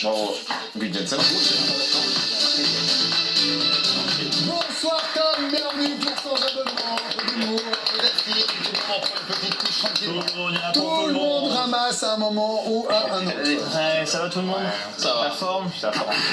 Bravo. Puis Jensen. Bonsoir Tom, bienvenue pour ton abonnement d'humour. Merci, pour une petite touche tranquille. Tout le monde ramasse à un moment ou à un autre. Ouais, ça va tout le monde? Ça va. La forme?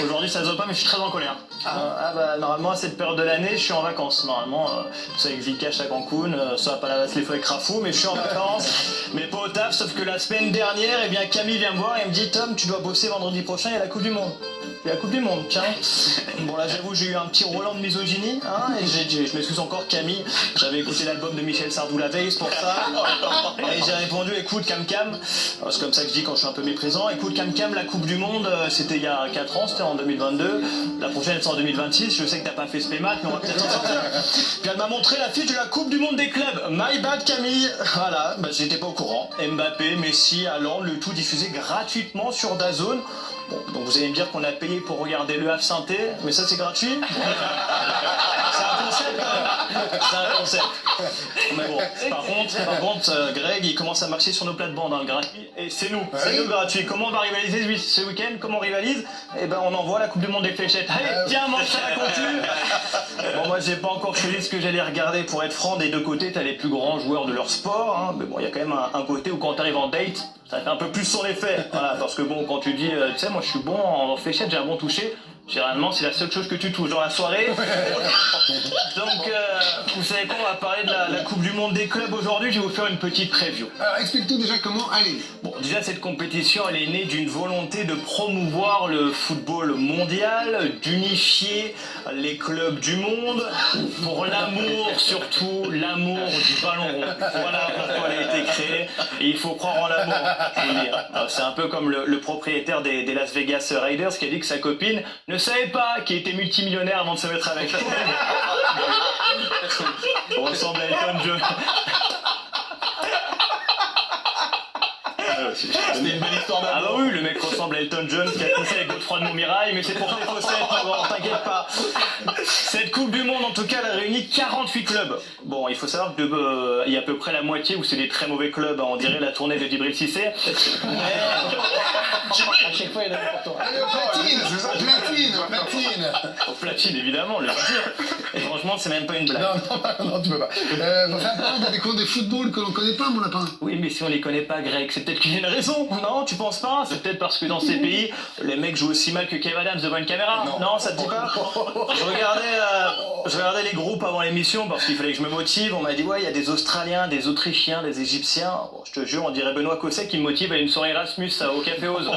Aujourd'hui ça se voit pas mais je suis très en colère. Bah normalement à cette période de l'année je suis en vacances. Normalement, c'est avec Vikash à Cancun, ça va pas la les feux avec Rafou, mais je suis en vacances. Mais pas au taf, sauf que la semaine dernière, eh bien Camille vient me voir et me dit Tom, tu dois bosser vendredi prochain, il y a la Coupe du Monde. Il y a la Coupe du Monde, tiens. Bon là j'avoue j'ai eu un petit Roland de misogynie, hein, et je m'excuse encore Camille, j'avais écouté l'album de Michel Sardou la veille, c'est pour ça. Et j'ai répondu écoute Cam Cam, c'est comme ça que je dis quand je suis un peu méprisant, écoute Cam Cam, la Coupe du Monde c'était il y a 4 ans, c'était en 2022, la prochaine c'est en 2026, je sais que t'as pas fait spémat mais on va peut-être s'en sortir. Puis elle m'a montré la fiche de la Coupe du Monde des clubs, my bad Camille, voilà, bah j'étais pas au courant, Mbappé, Messi, Haaland, le tout diffusé gratuitement sur DAZN. Bon, donc vous allez me dire qu'on a payé pour regarder le Havre Synthé, mais ça c'est gratuit. C'est un concept quand même. C'est un concept. Mais bon, par contre, Greg il commence à marcher sur nos plates-bandes, hein, le gratuit, et c'est nous le gratuit. Comment on va rivaliser ce week-end? Comment on rivalise? Eh ben on envoie la Coupe du Monde des fléchettes. Allez, tiens, mange ça la contu. Bon, moi j'ai pas encore choisi ce que j'allais regarder, pour être franc, des deux côtés t'as les plus grands joueurs de leur sport, hein. Mais bon, il y a quand même un côté où quand t'arrives en date, ça fait un peu plus son effet, voilà, parce que bon, quand tu dis, tu sais, moi je suis bon en fléchette, j'ai un bon toucher, généralement c'est la seule chose que tu touches dans la soirée. Donc, vous savez quoi, on va parler de la Coupe du Monde des clubs aujourd'hui, je vais vous faire une petite preview. Alors explique-tout déjà comment aller. Bon, déjà cette compétition, elle est née d'une volonté de promouvoir le football mondial, d'unifier les clubs du monde, pour l'amour surtout, l'amour du ballon rond. Voilà pourquoi elle a été créée, et il faut croire en l'amour, je veux dire. C'est un peu comme le propriétaire des Las Vegas Raiders qui a dit que sa copine ne savait pas qu'il était multimillionnaire avant de se mettre avec elle. On ressemble à Elton John. C'était une belle histoire d'amour. Ah bah oui, le mec ressemble à Elton John qui a couché avec Godefroy de Montmirail, mais c'est pour tes faussettes, bon, t'inquiète pas. Cette Coupe du Monde, en tout cas, elle a réuni 48 clubs. Bon, il faut savoir qu'il y a à peu près la moitié où c'est des très mauvais clubs, hein, on dirait la tournée de Djibril Cissé. Mais à chaque fois, il y en a pour toi. Allez, platine, c'est ça, platine. Au platine, évidemment, le dire. Et franchement, c'est même pas une blague. Non, tu peux pas. Vraiment, des cours de football que l'on connaît pas, mon lapin. Oui, mais si on les connaît pas, Greg, c'est peut-être qu'il y a une raison. Non, tu penses pas? C'est peut-être parce que dans ces pays, les mecs jouent aussi mal que Kev Adams devant une caméra. Non, ça te dit pas? Je regardais les groupes avant l'émission parce qu'il fallait que je me motive. On m'a dit, ouais, il y a des Australiens, des Autrichiens, des Égyptiens. Bon, je te jure, on dirait Benoît Cosset qui me motive à une soirée Erasmus au Café Oz.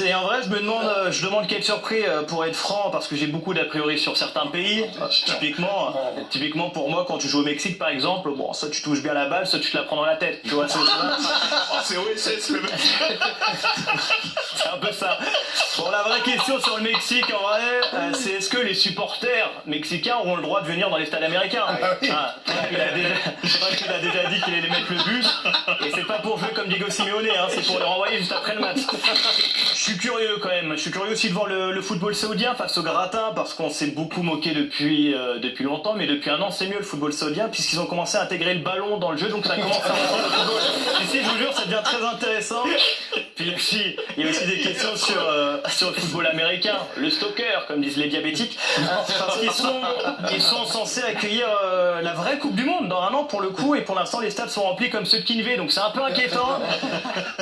Et en vrai, je demande quelle surprise pour être franc, parce que j'ai beaucoup d'a priori sur certains pays. Typiquement pour moi, quand tu joues au Mexique par exemple, bon, soit tu touches bien la balle, soit tu te la prends dans la tête. Tu vois, C'est OSS le mec. c'est un peu ça. Bon, la vraie question sur le Mexique, en vrai, c'est est-ce que les supporters mexicains auront le droit de venir dans les stades américains? Oui. Je crois qu'il a déjà dit qu'il allait mettre le bus, et c'est pas pour jouer comme Diego Simeone, hein, c'est pour les renvoyer juste après le match. Je suis curieux quand même, je suis curieux aussi de voir le football saoudien face au gratin, parce qu'on s'est beaucoup moqué depuis longtemps, mais depuis un an c'est mieux le football saoudien, puisqu'ils ont commencé à intégrer le ballon dans le jeu, donc ça commence à rendre le football. Ici, je vous jure, ça devient très intéressant. Puis aussi, il y a aussi des questions sur le football américain, le stalker, comme disent les diabétiques, parce qu'ils sont censés accueillir la vraie Coupe du Monde dans un an pour le coup, et pour l'instant les stades sont remplis comme ceux de Kinvey, donc c'est un peu inquiétant.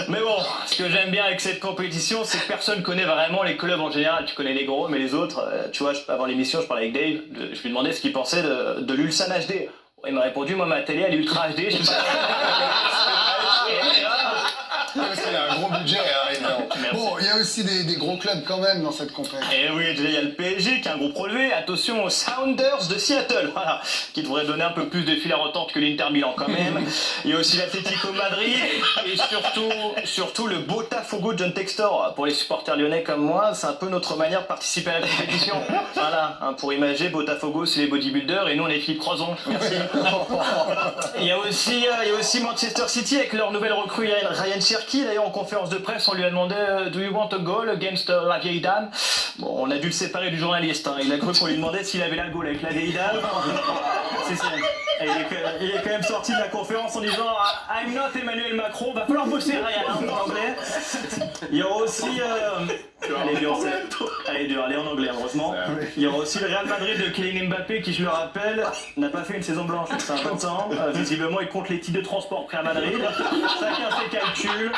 Mais bon, ce que j'aime bien avec cette compétition, c'est que personne connaît vraiment les clubs en général. Tu connais les gros, mais les autres, tu vois, avant l'émission, je parlais avec Dave, je lui demandais ce qu'il pensait de l'Ulsan HD. Il m'a répondu, moi ma télé elle est Ultra HD, je sais pas. Parce qu'il y a un gros budget, évidemment. Bon, il y a aussi des gros clubs quand même dans cette compétition. Et oui, déjà il y a le PSG qui est un gros relevé. Attention aux Sounders de Seattle, voilà, qui devrait donner un peu plus de fil à retordre que l'Inter Milan quand même. Il y a aussi l'Atlético Madrid et surtout le Botafogo John Textor. Pour les supporters lyonnais comme moi, c'est un peu notre manière de participer à la compétition. Voilà, hein, pour imager, Botafogo c'est les bodybuilders et nous on est Philippe Croison. Merci. Il y a aussi Manchester City avec leur nouvelle recrue Ryan Cherki. D'ailleurs en conférence de presse on lui a demandé Do you want a goal against la vieille dame? Bon, on a dû le séparer du journaliste, hein. Il a cru qu'on lui demandait s'il avait la gaule avec la Vidal. C'est ça. Et il est quand même sorti de la conférence en disant I'm not Emmanuel Macron, va falloir bosser Ryan hein, en anglais. Il y aura aussi. Elle est dure, elle est en anglais heureusement. Il y aura aussi le Real Madrid de Kylian Mbappé qui, je le rappelle, n'a pas fait une saison blanche depuis 50 ans. Visiblement, il compte les titres de transport près à Madrid. Chacun ses calculs.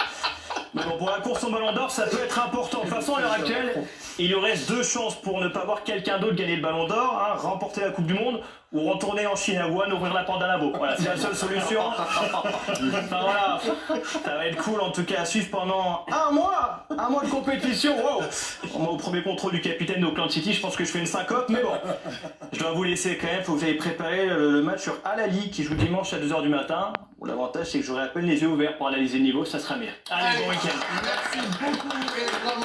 Mais bon, pour la course au Ballon d'Or, ça peut être important. De toute façon, à l'heure actuelle, il lui reste 2 chances pour ne pas voir quelqu'un d'autre gagner le Ballon d'Or, hein, remporter la Coupe du Monde ou retourner en Chine à Wuhan, ouvrir la porte d'un labo. Voilà, c'est la seule solution. Enfin voilà, ça va être cool en tout cas à suivre pendant un mois de compétition. Wow. Moi, au premier contrôle du capitaine d'Auckland City, je pense que je fais une syncope, mais bon, je dois vous laisser quand même. Faut que j'aille préparer le match sur Al Ahly qui joue dimanche à 2h du matin. Bon, l'avantage, c'est que j'aurai à peine les yeux ouverts pour analyser le niveau, ça sera mieux. Allez, bon week-end. Merci beaucoup et bravo.